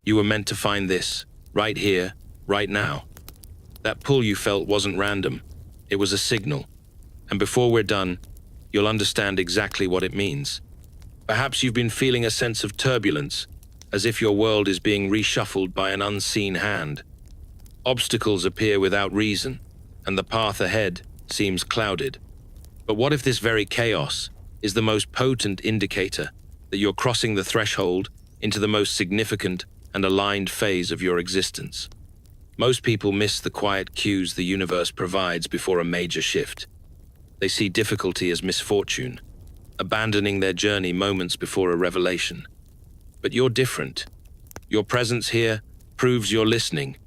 You were meant to find this, right here, right now. That pull you felt wasn't random. It was a signal. And before we're done, you'll understand exactly what it means. Perhaps you've been feeling a sense of turbulence, as if your world is being reshuffled by an unseen hand. Obstacles appear without reason, and the path ahead seems clouded. But what if this very chaos is the most potent indicator that you're crossing the threshold into the most significant and aligned phase of your existence? Most people miss the quiet cues the universe provides before a major shift. They see difficulty as misfortune, abandoning their journey moments before a revelation. But you're different. Your presence here proves you're listening.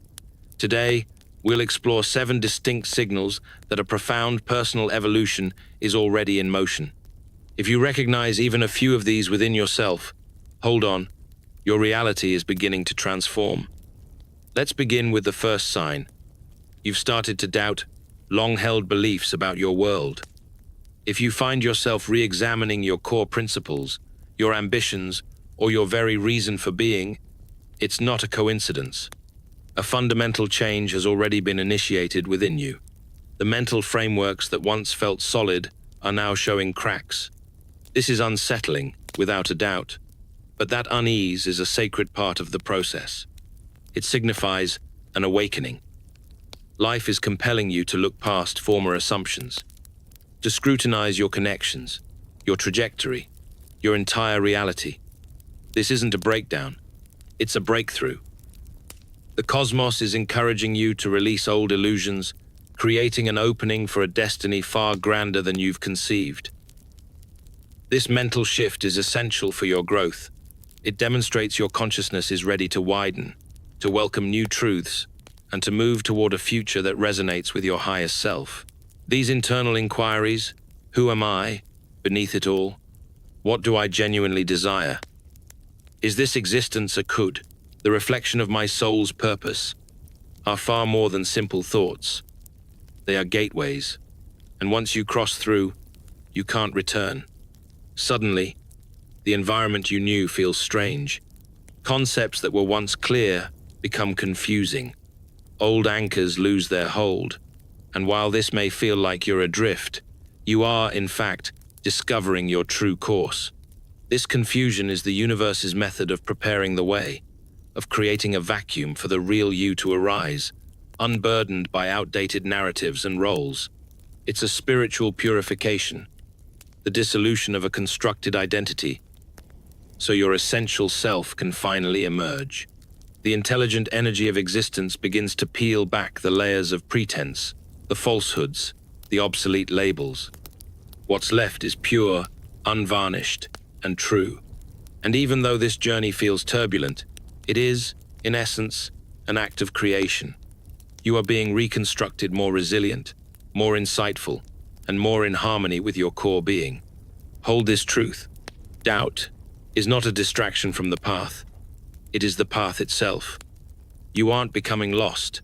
Today, we'll explore 7 distinct signals that a profound personal evolution is already in motion. If you recognize even a few of these within yourself, hold on, your reality is beginning to transform. Let's begin with the first sign. You've started to doubt long-held beliefs about your world. If you find yourself re-examining your core principles, your ambitions, or your very reason for being, it's not a coincidence. A fundamental change has already been initiated within you. The mental frameworks that once felt solid are now showing cracks. This is unsettling, without a doubt, but that unease is a sacred part of the process. It signifies an awakening. Life is compelling you to look past former assumptions, to scrutinize your connections, your trajectory, your entire reality. This isn't a breakdown, it's a breakthrough. The cosmos is encouraging you to release old illusions, creating an opening for a destiny far grander than you've conceived. This mental shift is essential for your growth. It demonstrates your consciousness is ready to widen, to welcome new truths, and to move toward a future that resonates with your highest self. These internal inquiries, who am I, beneath it all? What do I genuinely desire? Is this existence a could, the reflection of my soul's purpose, are far more than simple thoughts. They are gateways, and once you cross through, you can't return. Suddenly, the environment you knew feels strange. Concepts that were once clear become confusing. Old anchors lose their hold, and while this may feel like you're adrift, you are, in fact, discovering your true course. This confusion is the universe's method of preparing the way, of creating a vacuum for the real you to arise, unburdened by outdated narratives and roles. It's a spiritual purification, the dissolution of a constructed identity, so your essential self can finally emerge. The intelligent energy of existence begins to peel back the layers of pretense, the falsehoods, the obsolete labels. What's left is pure, unvarnished, and true. And even though this journey feels turbulent, it is, in essence, an act of creation. You are being reconstructed more resilient, more insightful, and more in harmony with your core being. Hold this truth. Doubt is not a distraction from the path. It is the path itself. You aren't becoming lost.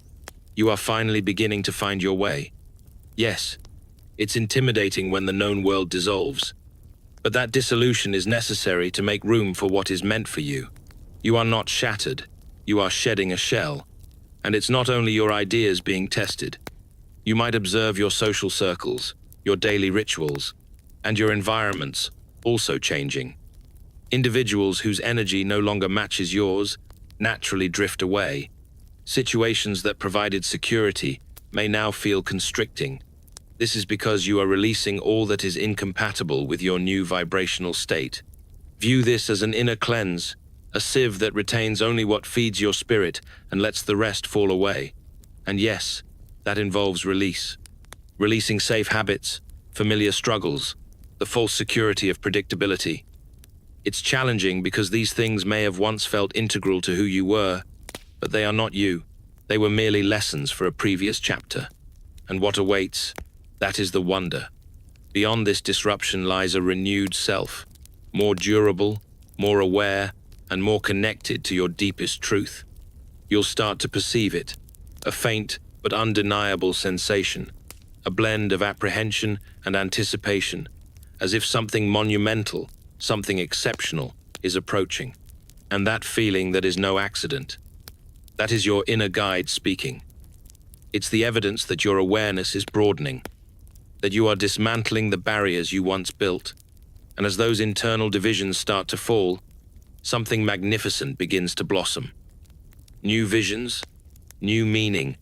You are finally beginning to find your way. Yes, it's intimidating when the known world dissolves, but that dissolution is necessary to make room for what is meant for you. You are not shattered. You are shedding a shell. And it's not only your ideas being tested. You might observe your social circles, your daily rituals, and your environments also changing. Individuals whose energy no longer matches yours naturally drift away. Situations that provided security may now feel constricting. This is because you are releasing all that is incompatible with your new vibrational state. View this as an inner cleanse, a sieve that retains only what feeds your spirit and lets the rest fall away. And yes, that involves release. Releasing safe habits, familiar struggles, the false security of predictability. It's challenging because these things may have once felt integral to who you were, but they are not you. They were merely lessons for a previous chapter. And what awaits, that is the wonder. Beyond this disruption lies a renewed self, more durable, more aware, and more connected to your deepest truth. You'll start to perceive it, a faint but undeniable sensation, a blend of apprehension and anticipation, as if something monumental, something exceptional, is approaching. And that feeling that is no accident. That is your inner guide speaking. It's the evidence that your awareness is broadening, that you are dismantling the barriers you once built. And as those internal divisions start to fall, something magnificent begins to blossom. New visions, new meaning,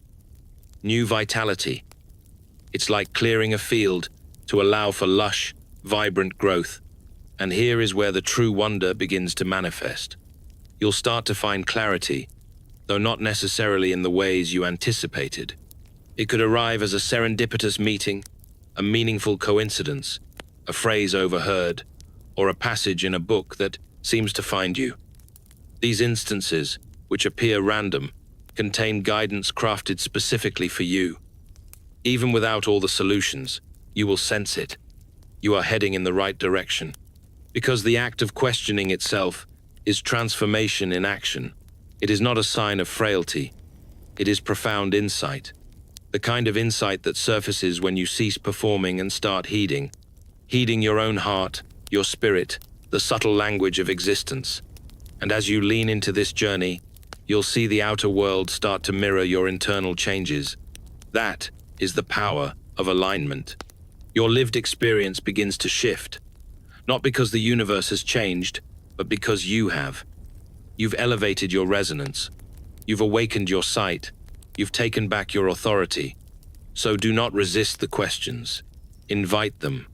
new vitality. It's like clearing a field to allow for lush, vibrant growth. And here is where the true wonder begins to manifest. You'll start to find clarity, though not necessarily in the ways you anticipated. It could arrive as a serendipitous meeting, a meaningful coincidence, a phrase overheard, or a passage in a book that seems to find you. These instances, which appear random, contain guidance crafted specifically for you. Even without all the solutions, you will sense it. You are heading in the right direction. Because the act of questioning itself is transformation in action. It is not a sign of frailty. It is profound insight. The kind of insight that surfaces when you cease performing and start heeding your own heart, your spirit, the subtle language of existence. And as you lean into this journey, you'll see the outer world start to mirror your internal changes. That is the power of alignment. Your lived experience begins to shift, not because the universe has changed, but because you have. You've elevated your resonance. You've awakened your sight. You've taken back your authority. So do not resist the questions. Invite them.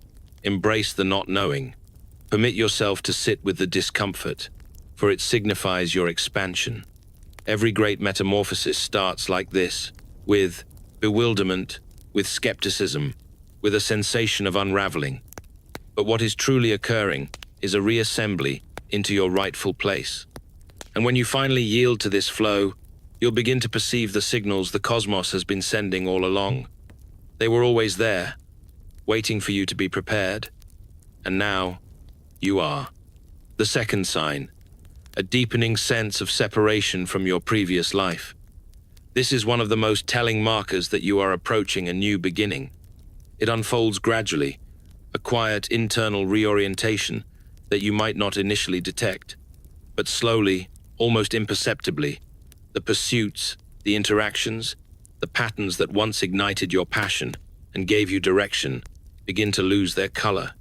Embrace the not knowing. Permit yourself to sit with the discomfort, for it signifies your expansion. Every great metamorphosis starts like this, with bewilderment, with skepticism, with a sensation of unraveling. But what is truly occurring is a reassembly into your rightful place. And when you finally yield to this flow, you'll begin to perceive the signals the cosmos has been sending all along. They were always there, waiting for you to be prepared. And now, you are. The second sign, a deepening sense of separation from your previous life. This is one of the most telling markers that you are approaching a new beginning. It unfolds gradually, a quiet internal reorientation that you might not initially detect. But slowly, almost imperceptibly, the pursuits, the interactions, the patterns that once ignited your passion and gave you direction begin to lose their color.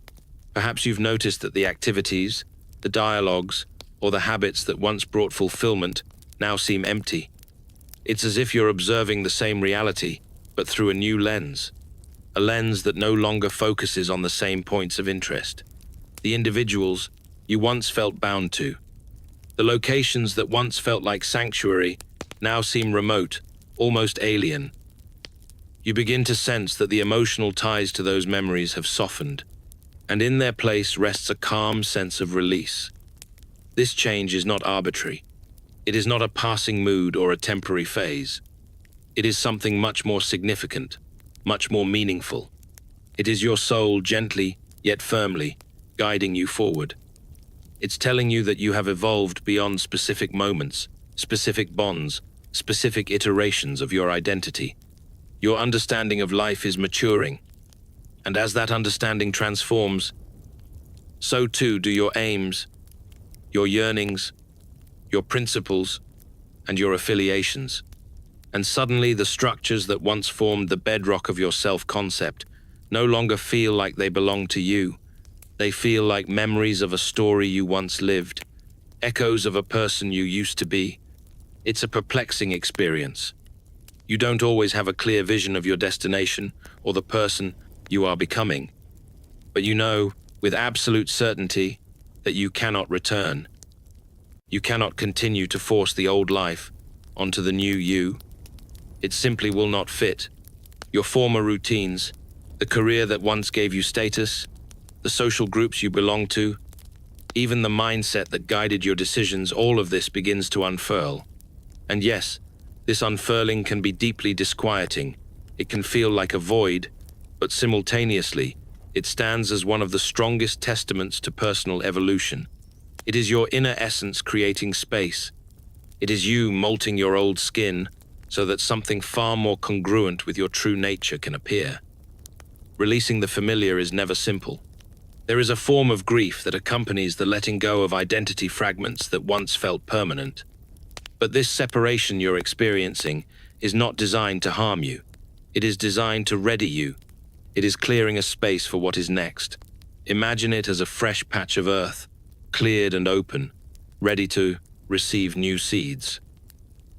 Perhaps you've noticed that the activities, the dialogues, or the habits that once brought fulfillment now seem empty. It's as if you're observing the same reality, but through a new lens. A lens that no longer focuses on the same points of interest. The individuals you once felt bound to. The locations that once felt like sanctuary now seem remote, almost alien. You begin to sense that the emotional ties to those memories have softened, and in their place rests a calm sense of release. This change is not arbitrary. It is not a passing mood or a temporary phase. It is something much more significant, much more meaningful. It is your soul gently, yet firmly, guiding you forward. It's telling you that you have evolved beyond specific moments, specific bonds, specific iterations of your identity. Your understanding of life is maturing, and as that understanding transforms, so too do your aims, your yearnings, your principles, and your affiliations. And suddenly the structures that once formed the bedrock of your self-concept no longer feel like they belong to you. They feel like memories of a story you once lived, echoes of a person you used to be. It's a perplexing experience. You don't always have a clear vision of your destination or the person you are becoming, but you know with absolute certainty that you cannot return. You cannot continue to force the old life onto the new you. It simply will not fit. Your former routines, the career that once gave you status, the social groups you belong to, even the mindset that guided your decisions, all of this begins to unfurl. And yes, this unfurling can be deeply disquieting. It can feel like a void, but simultaneously, it stands as one of the strongest testaments to personal evolution. It is your inner essence creating space. It is you molting your old skin so that something far more congruent with your true nature can appear. Releasing the familiar is never simple. There is a form of grief that accompanies the letting go of identity fragments that once felt permanent. But this separation you're experiencing is not designed to harm you. It is designed to ready you. It is clearing a space for what is next. Imagine it as a fresh patch of earth, cleared and open, ready to receive new seeds.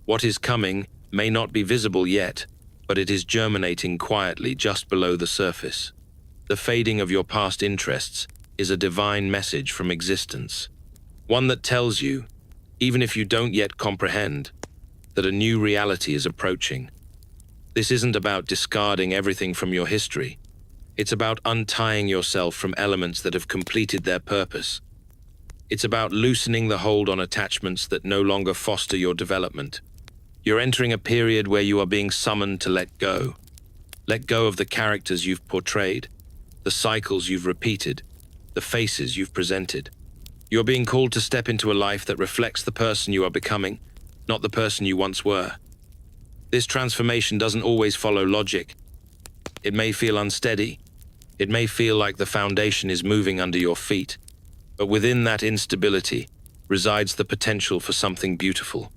What is coming may not be visible yet, but it is germinating quietly just below the surface. The fading of your past interests is a divine message from existence, one that tells you, even if you don't yet comprehend, that a new reality is approaching. This isn't about discarding everything from your history. It's about untying yourself from elements that have completed their purpose. It's about loosening the hold on attachments that no longer foster your development. You're entering a period where you are being summoned to let go. Let go of the characters you've portrayed, the cycles you've repeated, the faces you've presented. You're being called to step into a life that reflects the person you are becoming, not the person you once were. This transformation doesn't always follow logic. It may feel unsteady. It may feel like the foundation is moving under your feet. But within that instability resides the potential for something beautiful.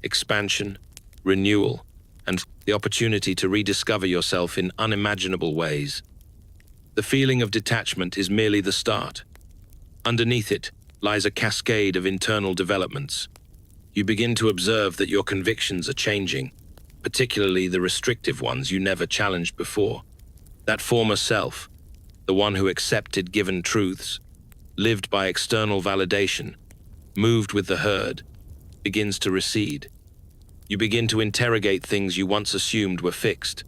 Expansion, renewal, and the opportunity to rediscover yourself in unimaginable ways. The feeling of detachment is merely the start. Underneath it lies a cascade of internal developments. You begin to observe that your convictions are changing, particularly the restrictive ones you never challenged before. That former self, the one who accepted given truths, lived by external validation, moved with the herd, begins to recede. You begin to interrogate things you once assumed were fixed.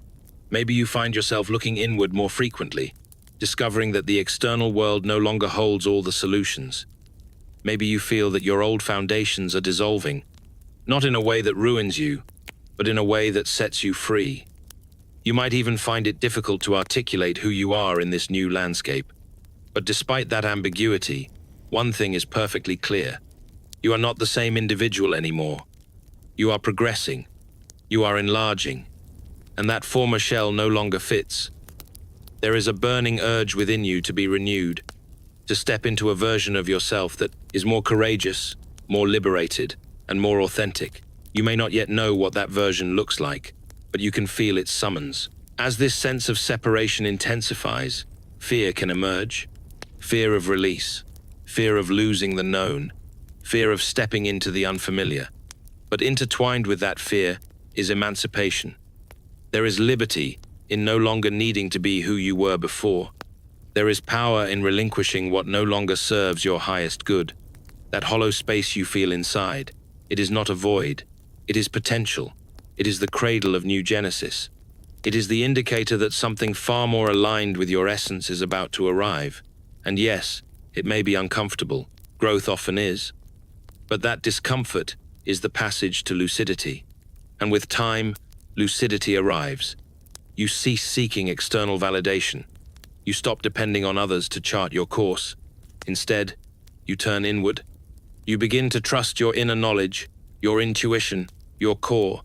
Maybe you find yourself looking inward more frequently, discovering that the external world no longer holds all the solutions. Maybe you feel that your old foundations are dissolving, not in a way that ruins you, but in a way that sets you free. You might even find it difficult to articulate who you are in this new landscape. But despite that ambiguity, one thing is perfectly clear. You are not the same individual anymore. You are progressing. You are enlarging. And that former shell no longer fits. There is a burning urge within you to be renewed, to step into a version of yourself that is more courageous, more liberated, and more authentic. You may not yet know what that version looks like, but you can feel its summons. As this sense of separation intensifies, fear can emerge. Fear of release, fear of losing the known, fear of stepping into the unfamiliar. But intertwined with that fear is emancipation. There is liberty in no longer needing to be who you were before. There is power in relinquishing what no longer serves your highest good. That hollow space you feel inside, it is not a void. It is potential. It is the cradle of new genesis. It is the indicator that something far more aligned with your essence is about to arrive. And yes, it may be uncomfortable. Growth often is. But that discomfort is the passage to lucidity. And with time, lucidity arrives. You cease seeking external validation. You stop depending on others to chart your course. Instead, you turn inward. You begin to trust your inner knowledge, your intuition, your core.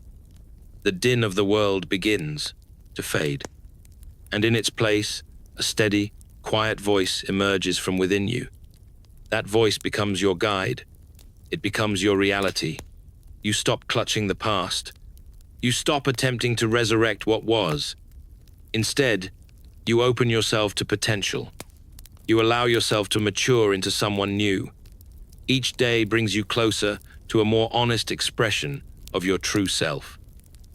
The din of the world begins to fade. And in its place, a steady, quiet voice emerges from within you. That voice becomes your guide. It becomes your reality. You stop clutching the past. You stop attempting to resurrect what was. Instead, you open yourself to potential. You allow yourself to mature into someone new. Each day brings you closer to a more honest expression of your true self.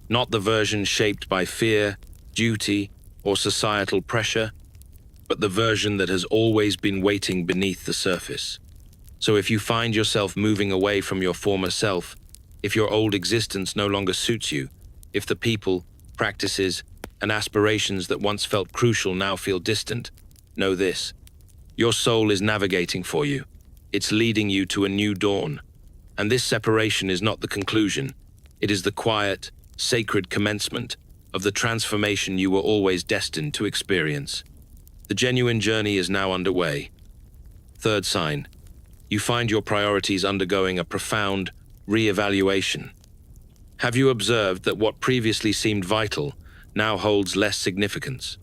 Not the version shaped by fear, duty, or societal pressure, but the version that has always been waiting beneath the surface. So if you find yourself moving away from your former self, if your old existence no longer suits you, if the people, practices, and aspirations that once felt crucial now feel distant, know this: your soul is navigating for you. It's leading you to a new dawn. And this separation is not the conclusion. It is the quiet, sacred commencement of the transformation you were always destined to experience. The genuine journey is now underway. Third sign: you find your priorities undergoing a profound re-evaluation. Have you observed that what previously seemed vital now holds less significance?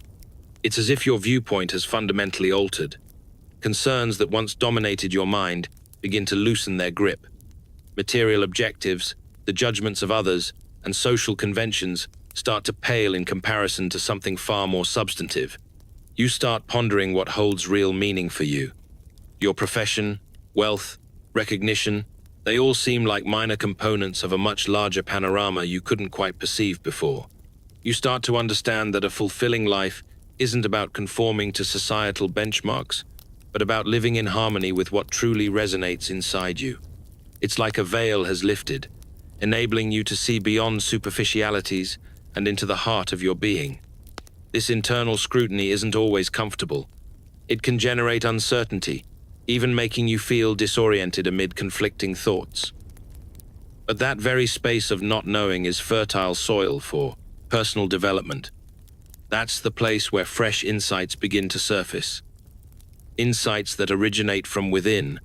It's as if your viewpoint has fundamentally altered. Concerns that once dominated your mind begin to loosen their grip. Material objectives, the judgments of others, and social conventions start to pale in comparison to something far more substantive. You start pondering what holds real meaning for you. Your profession, wealth, recognition, they all seem like minor components of a much larger panorama you couldn't quite perceive before. You start to understand that a fulfilling life isn't about conforming to societal benchmarks, but about living in harmony with what truly resonates inside you. It's like a veil has lifted, enabling you to see beyond superficialities and into the heart of your being. This internal scrutiny isn't always comfortable. It can generate uncertainty, even making you feel disoriented amid conflicting thoughts. But that very space of not knowing is fertile soil for personal development. That's the place where fresh insights begin to surface. Insights that originate from within,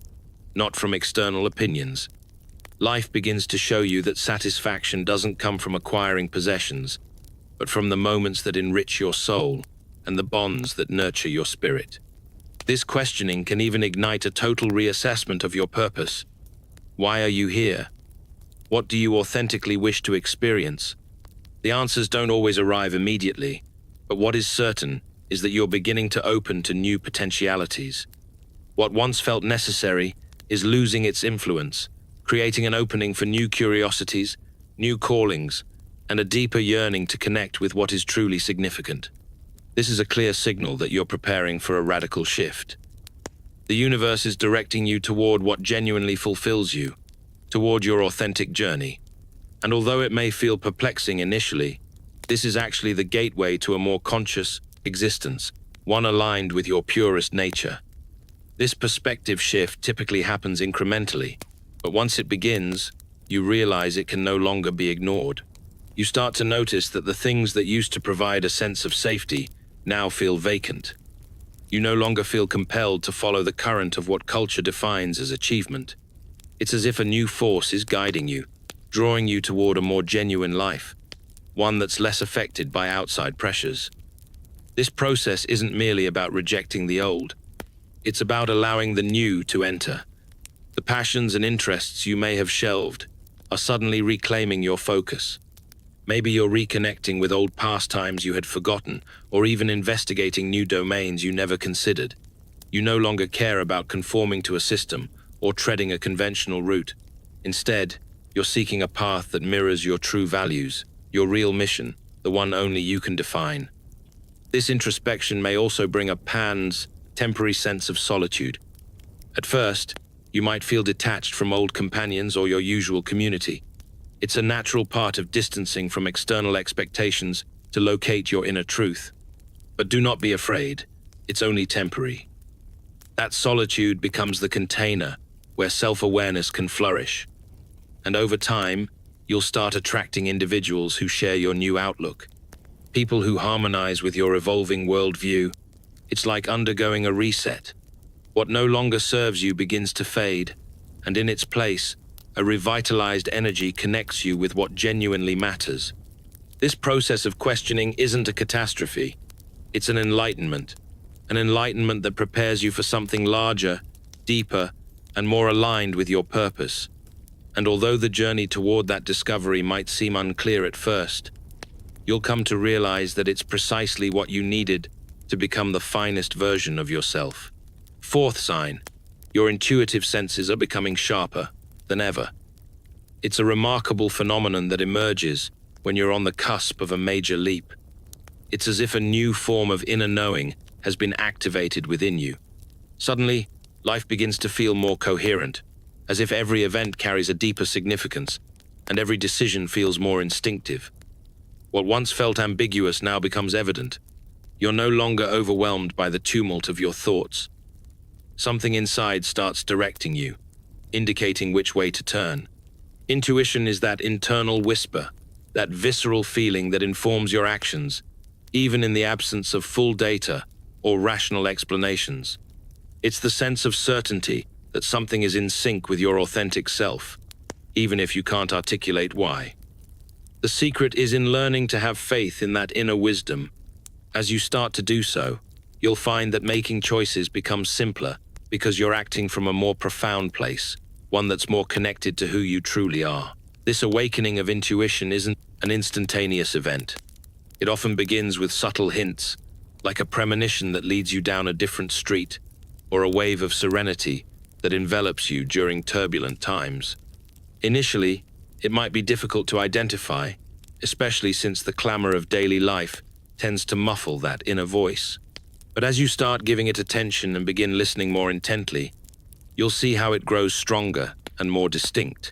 not from external opinions. Life begins to show you that satisfaction doesn't come from acquiring possessions, but from the moments that enrich your soul and the bonds that nurture your spirit. This questioning can even ignite a total reassessment of your purpose. Why are you here? What do you authentically wish to experience? The answers don't always arrive immediately, but what is certain is that you're beginning to open to new potentialities. What once felt necessary is losing its influence, creating an opening for new curiosities, new callings, and a deeper yearning to connect with what is truly significant. This is a clear signal that you're preparing for a radical shift. The universe is directing you toward what genuinely fulfills you, toward your authentic journey. And although it may feel perplexing initially, this is actually the gateway to a more conscious existence, one aligned with your purest nature. This perspective shift typically happens incrementally, but once it begins, you realize it can no longer be ignored. You start to notice that the things that used to provide a sense of safety now feel vacant. You no longer feel compelled to follow the current of what culture defines as achievement. It's as if a new force is guiding you, drawing you toward a more genuine life, one that's less affected by outside pressures. This process isn't merely about rejecting the old. It's about allowing the new to enter. The passions and interests you may have shelved are suddenly reclaiming your focus. Maybe you're reconnecting with old pastimes you had forgotten, or even investigating new domains you never considered. You no longer care about conforming to a system or treading a conventional route. Instead, you're seeking a path that mirrors your true values, your real mission, the one only you can define. This introspection may also bring a Pan's temporary sense of solitude. At first, you might feel detached from old companions or your usual community. It's a natural part of distancing from external expectations to locate your inner truth. But do not be afraid, it's only temporary. That solitude becomes the container where self-awareness can flourish. And over time, you'll start attracting individuals who share your new outlook. People who harmonize with your evolving worldview. It's like undergoing a reset. What no longer serves you begins to fade, and in its place, a revitalized energy connects you with what genuinely matters. This process of questioning isn't a catastrophe. It's an enlightenment that prepares you for something larger, deeper, and more aligned with your purpose. And although the journey toward that discovery might seem unclear at first, you'll come to realize that it's precisely what you needed to become the finest version of yourself. Fourth sign, your intuitive senses are becoming sharper than ever. It's a remarkable phenomenon that emerges when you're on the cusp of a major leap. It's as if a new form of inner knowing has been activated within you. Suddenly, life begins to feel more coherent, as if every event carries a deeper significance, and every decision feels more instinctive. What once felt ambiguous now becomes evident. You're no longer overwhelmed by the tumult of your thoughts. Something inside starts directing you, indicating which way to turn. Intuition is that internal whisper, that visceral feeling that informs your actions, even in the absence of full data or rational explanations. It's the sense of certainty that something is in sync with your authentic self, even if you can't articulate why. The secret is in learning to have faith in that inner wisdom. As you start to do so, you'll find that making choices becomes simpler because you're acting from a more profound place, one that's more connected to who you truly are. This awakening of intuition isn't an instantaneous event. It often begins with subtle hints, like a premonition that leads you down a different street, or a wave of serenity that envelops you during turbulent times. Initially, it might be difficult to identify, especially since the clamor of daily life tends to muffle that inner voice. But as you start giving it attention and begin listening more intently, you'll see how it grows stronger and more distinct.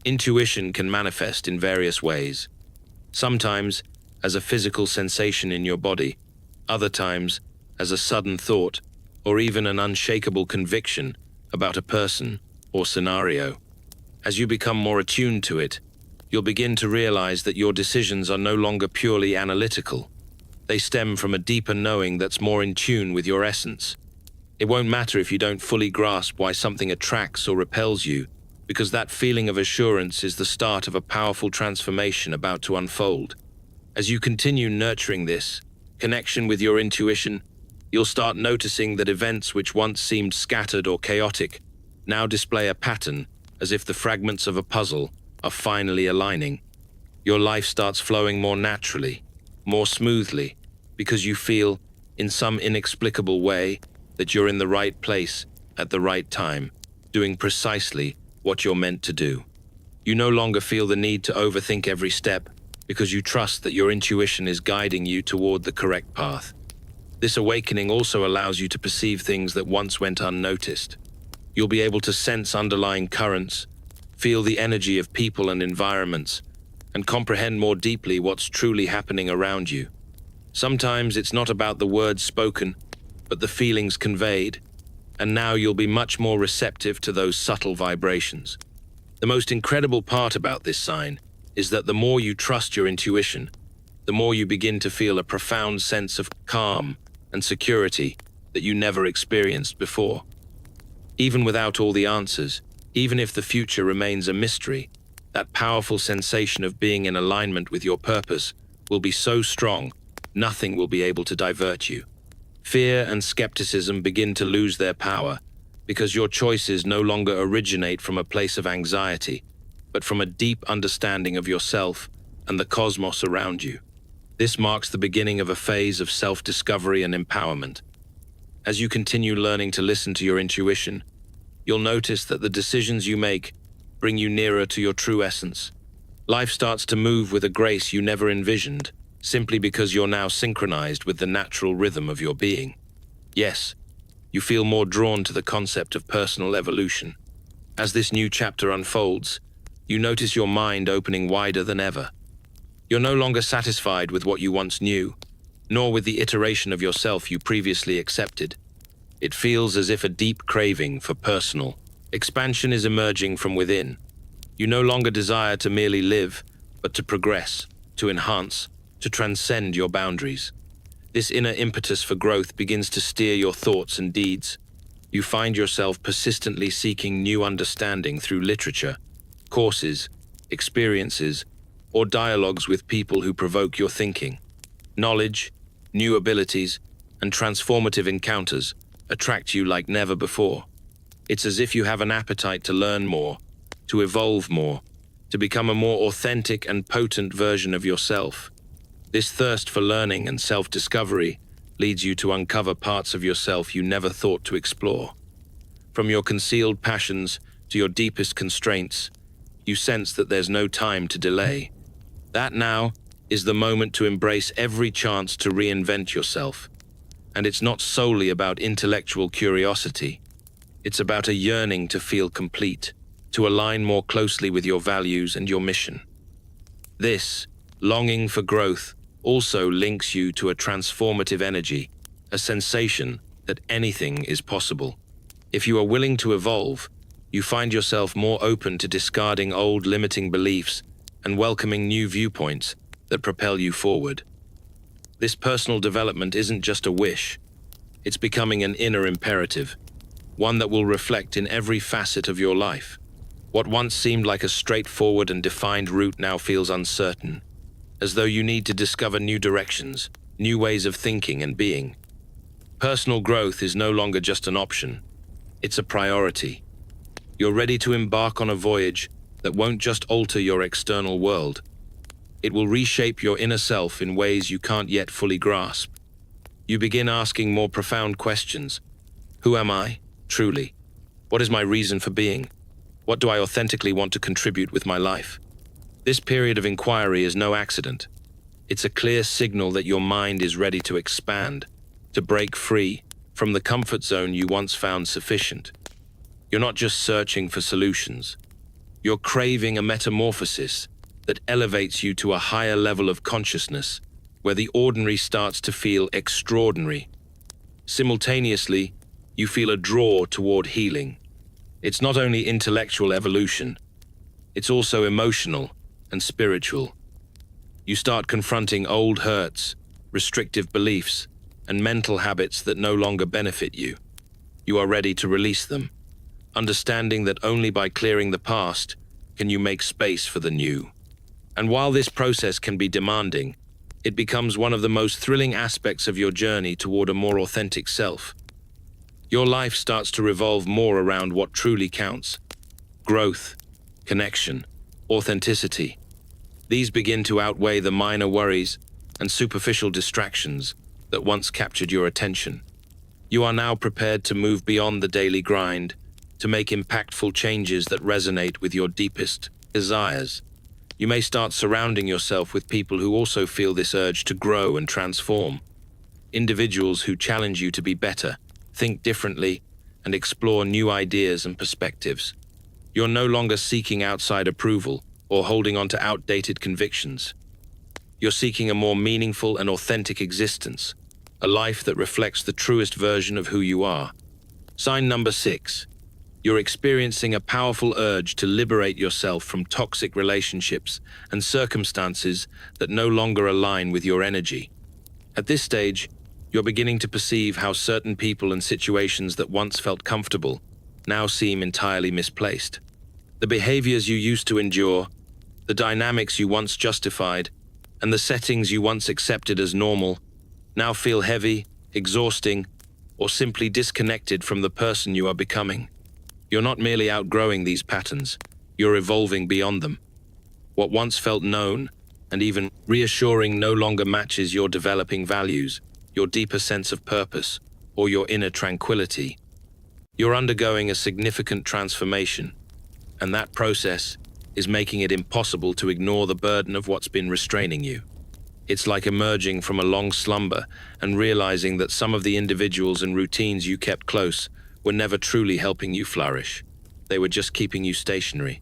Intuition can manifest in various ways, sometimes as a physical sensation in your body, other times as a sudden thought, or even an unshakable conviction about a person or scenario. As you become more attuned to it, you'll begin to realize that your decisions are no longer purely analytical. They stem from a deeper knowing that's more in tune with your essence. It won't matter if you don't fully grasp why something attracts or repels you, because that feeling of assurance is the start of a powerful transformation about to unfold. As you continue nurturing this connection with your intuition, you'll start noticing that events which once seemed scattered or chaotic now display a pattern, as if the fragments of a puzzle are finally aligning. Your life starts flowing more naturally, more smoothly, because you feel, in some inexplicable way, that you're in the right place at the right time, doing precisely what you're meant to do. You no longer feel the need to overthink every step, because you trust that your intuition is guiding you toward the correct path. This awakening also allows you to perceive things that once went unnoticed. You'll be able to sense underlying currents, feel the energy of people and environments, and comprehend more deeply what's truly happening around you. Sometimes it's not about the words spoken, but the feelings conveyed, and now you'll be much more receptive to those subtle vibrations. The most incredible part about this sign is that the more you trust your intuition, the more you begin to feel a profound sense of calm and security that you never experienced before. Even without all the answers, even if the future remains a mystery, that powerful sensation of being in alignment with your purpose will be so strong, nothing will be able to divert you. Fear and skepticism begin to lose their power because your choices no longer originate from a place of anxiety, but from a deep understanding of yourself and the cosmos around you. This marks the beginning of a phase of self-discovery and empowerment. As you continue learning to listen to your intuition, you'll notice that the decisions you make bring you nearer to your true essence. Life starts to move with a grace you never envisioned, simply because you're now synchronized with the natural rhythm of your being. Yes, you feel more drawn to the concept of personal evolution. As this new chapter unfolds, you notice your mind opening wider than ever. You're no longer satisfied with what you once knew, nor with the iteration of yourself you previously accepted. It feels as if a deep craving for personal expansion is emerging from within. You no longer desire to merely live, but to progress, to enhance, to transcend your boundaries. This inner impetus for growth begins to steer your thoughts and deeds. You find yourself persistently seeking new understanding through literature, courses, experiences, or dialogues with people who provoke your thinking. Knowledge, new abilities, and transformative encounters attract you like never before. It's as if you have an appetite to learn more, to evolve more, to become a more authentic and potent version of yourself. This thirst for learning and self-discovery leads you to uncover parts of yourself you never thought to explore. From your concealed passions to your deepest constraints, you sense that there's no time to delay. That now is the moment to embrace every chance to reinvent yourself. And it's not solely about intellectual curiosity. It's about a yearning to feel complete, to align more closely with your values and your mission. This longing for growth also links you to a transformative energy, a sensation that anything is possible. If you are willing to evolve, you find yourself more open to discarding old limiting beliefs and welcoming new viewpoints that propel you forward. This personal development isn't just a wish. It's becoming an inner imperative, one that will reflect in every facet of your life. What once seemed like a straightforward and defined route now feels uncertain, as though you need to discover new directions, new ways of thinking and being. Personal growth is no longer just an option. It's a priority. You're ready to embark on a voyage that won't just alter your external world. It will reshape your inner self in ways you can't yet fully grasp. You begin asking more profound questions. Who am I, truly? What is my reason for being? What do I authentically want to contribute with my life? This period of inquiry is no accident. It's a clear signal that your mind is ready to expand, to break free from the comfort zone you once found sufficient. You're not just searching for solutions. You're craving a metamorphosis that elevates you to a higher level of consciousness, where the ordinary starts to feel extraordinary. Simultaneously, you feel a draw toward healing. It's not only intellectual evolution, it's also emotional and spiritual. You start confronting old hurts, restrictive beliefs, and mental habits that no longer benefit you. You are ready to release them, understanding that only by clearing the past can you make space for the new. And while this process can be demanding, it becomes one of the most thrilling aspects of your journey toward a more authentic self. Your life starts to revolve more around what truly counts: growth, connection, authenticity. These begin to outweigh the minor worries and superficial distractions that once captured your attention. You are now prepared to move beyond the daily grind, to make impactful changes that resonate with your deepest desires. You may start surrounding yourself with people who also feel this urge to grow and transform. Individuals who challenge you to be better, think differently, and explore new ideas and perspectives. You're no longer seeking outside approval or holding on to outdated convictions. You're seeking a more meaningful and authentic existence, a life that reflects the truest version of who you are. Sign number 6. You're experiencing a powerful urge to liberate yourself from toxic relationships and circumstances that no longer align with your energy. At this stage, you're beginning to perceive how certain people and situations that once felt comfortable now seem entirely misplaced. The behaviors you used to endure, the dynamics you once justified, and the settings you once accepted as normal now feel heavy, exhausting, or simply disconnected from the person you are becoming. You're not merely outgrowing these patterns, you're evolving beyond them. What once felt known and even reassuring no longer matches your developing values, your deeper sense of purpose, or your inner tranquility. You're undergoing a significant transformation, and that process is making it impossible to ignore the burden of what's been restraining you. It's like emerging from a long slumber and realizing that some of the individuals and routines you kept close were never truly helping you flourish. They were just keeping you stationary.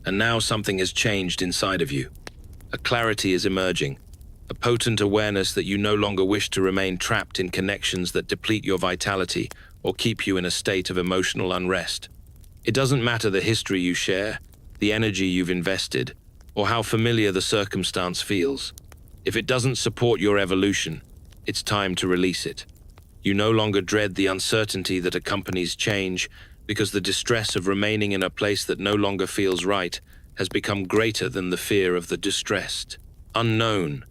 And now something has changed inside of you. A clarity is emerging, a potent awareness that you no longer wish to remain trapped in connections that deplete your vitality or keep you in a state of emotional unrest. It doesn't matter the history you share, the energy you've invested, or how familiar the circumstance feels. If it doesn't support your evolution, it's time to release it. You no longer dread the uncertainty that accompanies change because the distress of remaining in a place that no longer feels right has become greater than the fear of the distressed unknown.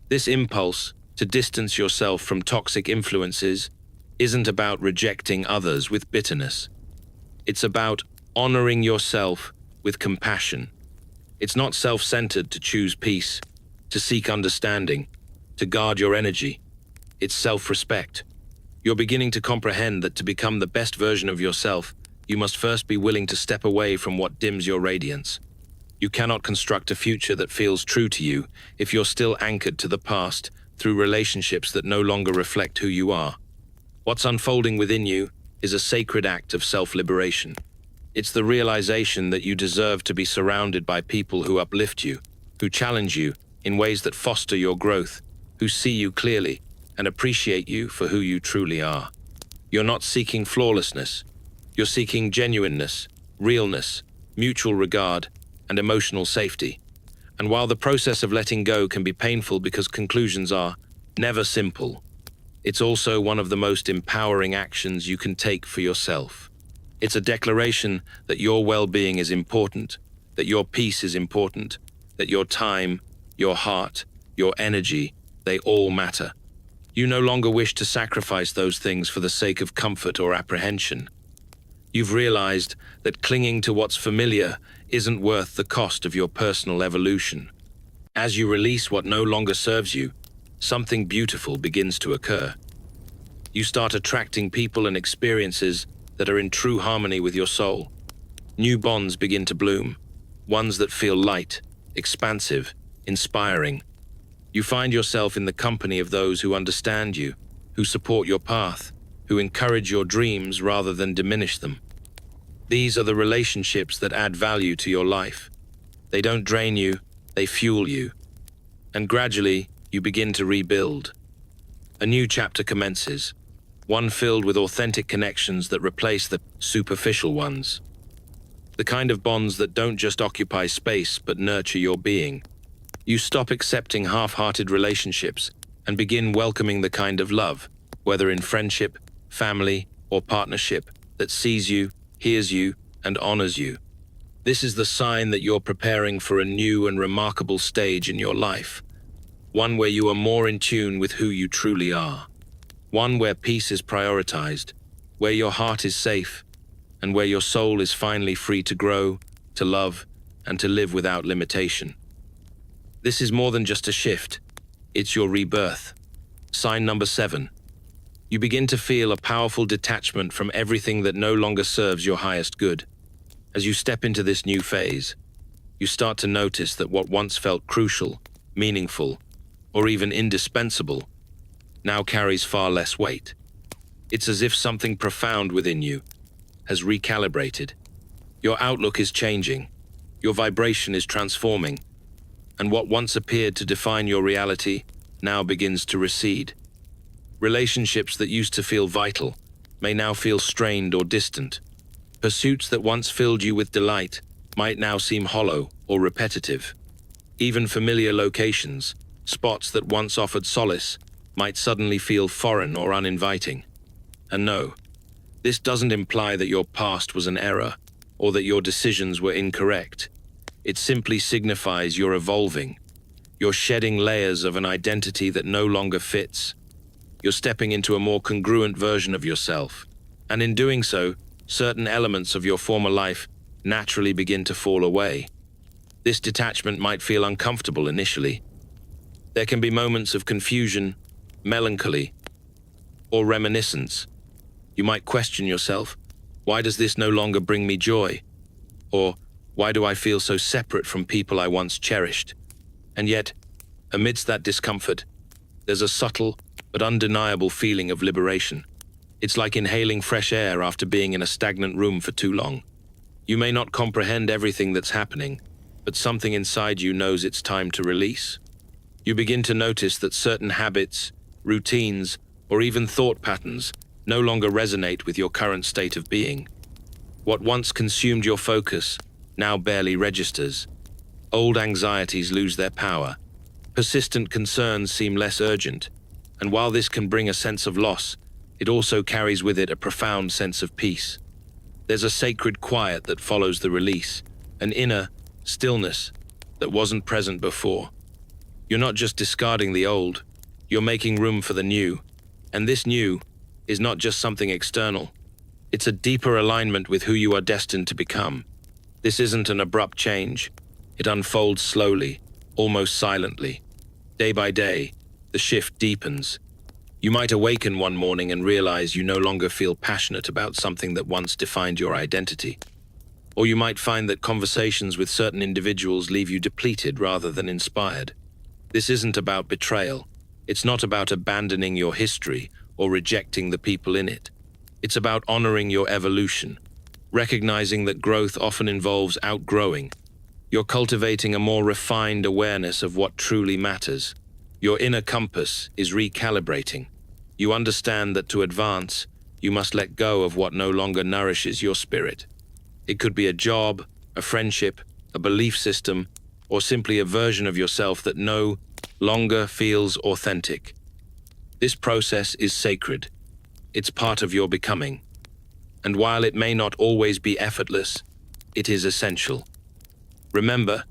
This impulse to distance yourself from toxic influences isn't about rejecting others with bitterness. It's about honoring yourself with compassion. It's not self-centered to choose peace, to seek understanding, to guard your energy. It's self-respect. You're beginning to comprehend that to become the best version of yourself, you must first be willing to step away from what dims your radiance. You cannot construct a future that feels true to you if you're still anchored to the past through relationships that no longer reflect who you are. What's unfolding within you is a sacred act of self-liberation. It's the realization that you deserve to be surrounded by people who uplift you, who challenge you in ways that foster your growth, who see you clearly and appreciate you for who you truly are. You're not seeking flawlessness. You're seeking genuineness, realness, mutual regard, and emotional safety. And while the process of letting go can be painful because conclusions are never simple, it's also one of the most empowering actions you can take for yourself. It's a declaration that your well-being is important, that your peace is important, that your time, your heart, your energy, they all matter. You no longer wish to sacrifice those things for the sake of comfort or apprehension. You've realized that clinging to what's familiar isn't worth the cost of your personal evolution. As you release what no longer serves you, something beautiful begins to occur. You start attracting people and experiences that are in true harmony with your soul. New bonds begin to bloom, ones that feel light, expansive, inspiring. You find yourself in the company of those who understand you, who support your path, who encourage your dreams rather than diminish them. These are the relationships that add value to your life. They don't drain you, they fuel you. And gradually, you begin to rebuild. A new chapter commences, one filled with authentic connections that replace the superficial ones. The kind of bonds that don't just occupy space but nurture your being. You stop accepting half-hearted relationships and begin welcoming the kind of love, whether in friendship, family, or partnership, that sees you, hears you, and honors you. This is the sign that you're preparing for a new and remarkable stage in your life, one where you are more in tune with who you truly are, one where peace is prioritized, where your heart is safe, and where your soul is finally free to grow, to love, and to live without limitation. This is more than just a shift, it's your rebirth. Sign number 7. You begin to feel a powerful detachment from everything that no longer serves your highest good. As you step into this new phase, you start to notice that what once felt crucial, meaningful, or even indispensable, now carries far less weight. It's as if something profound within you has recalibrated. Your outlook is changing, your vibration is transforming, and what once appeared to define your reality now begins to recede. Relationships that used to feel vital may now feel strained or distant. Pursuits that once filled you with delight might now seem hollow or repetitive. Even familiar locations, spots that once offered solace, might suddenly feel foreign or uninviting. And no, this doesn't imply that your past was an error or that your decisions were incorrect. It simply signifies you're evolving. You're shedding layers of an identity that no longer fits. You're stepping into a more congruent version of yourself. And in doing so, certain elements of your former life naturally begin to fall away. This detachment might feel uncomfortable initially. There can be moments of confusion, melancholy, or reminiscence. You might question yourself, why does this no longer bring me joy? Or, why do I feel so separate from people I once cherished? And yet, amidst that discomfort, there's a subtle but undeniable feeling of liberation. It's like inhaling fresh air after being in a stagnant room for too long. You may not comprehend everything that's happening, but something inside you knows it's time to release. You begin to notice that certain habits, routines, or even thought patterns no longer resonate with your current state of being. What once consumed your focus now barely registers. Old anxieties lose their power. Persistent concerns seem less urgent, and while this can bring a sense of loss, it also carries with it a profound sense of peace. There's a sacred quiet that follows the release, an inner stillness that wasn't present before. You're not just discarding the old, you're making room for the new, and this new is not just something external. It's a deeper alignment with who you are destined to become. This isn't an abrupt change. It unfolds slowly, almost silently. Day by day, the shift deepens. You might awaken one morning and realize you no longer feel passionate about something that once defined your identity. Or you might find that conversations with certain individuals leave you depleted rather than inspired. This isn't about betrayal. It's not about abandoning your history or rejecting the people in it. It's about honoring your evolution, recognizing that growth often involves outgrowing. You're cultivating a more refined awareness of what truly matters. Your inner compass is recalibrating. You understand that to advance, you must let go of what no longer nourishes your spirit. It could be a job, a friendship, a belief system, or simply a version of yourself that no longer feels authentic. This process is sacred. It's part of your becoming. And while it may not always be effortless, it is essential. Remember,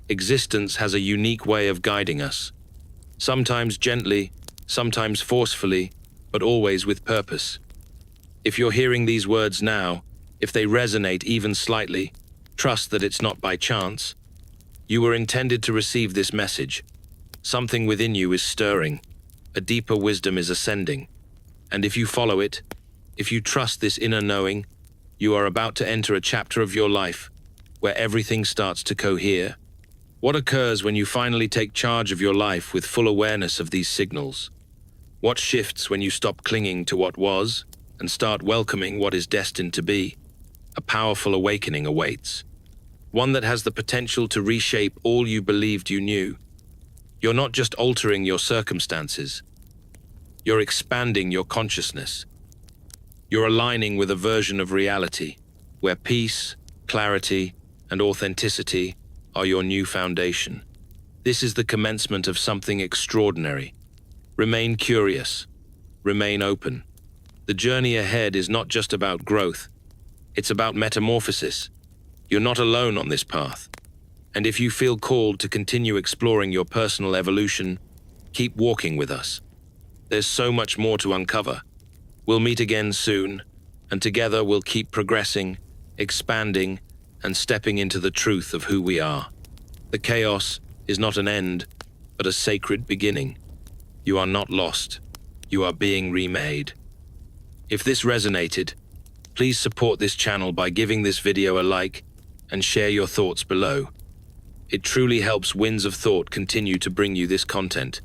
existence has a unique way of guiding us. Sometimes gently, sometimes forcefully, but always with purpose. If you're hearing these words now, If they resonate even slightly, trust that it's not by chance. You were intended to receive this message. Something within you is stirring. A deeper wisdom is ascending. And if you follow it, if you trust this inner knowing, you are about to enter a chapter of your life where everything starts to cohere. What occurs when you finally take charge of your life with full awareness of these signals? What shifts when you stop clinging to what was and start welcoming what is destined to be? A powerful awakening awaits. One that has the potential to reshape all you believed you knew. You're not just altering your circumstances. You're expanding your consciousness. You're aligning with a version of reality where peace, clarity, and authenticity are your new foundation. This is the commencement of something extraordinary. Remain curious. Remain open. The journey ahead is not just about growth. It's about metamorphosis. You're not alone on this path. And if you feel called to continue exploring your personal evolution, keep walking with us. There's so much more to uncover. We'll meet again soon, and together we'll keep progressing, expanding, and stepping into the truth of who we are. The chaos is not an end, but a sacred beginning. You are not lost. You are being remade. If this resonated, please support this channel by giving this video a like and share your thoughts below. It truly helps Winds of Thought continue to bring you this content.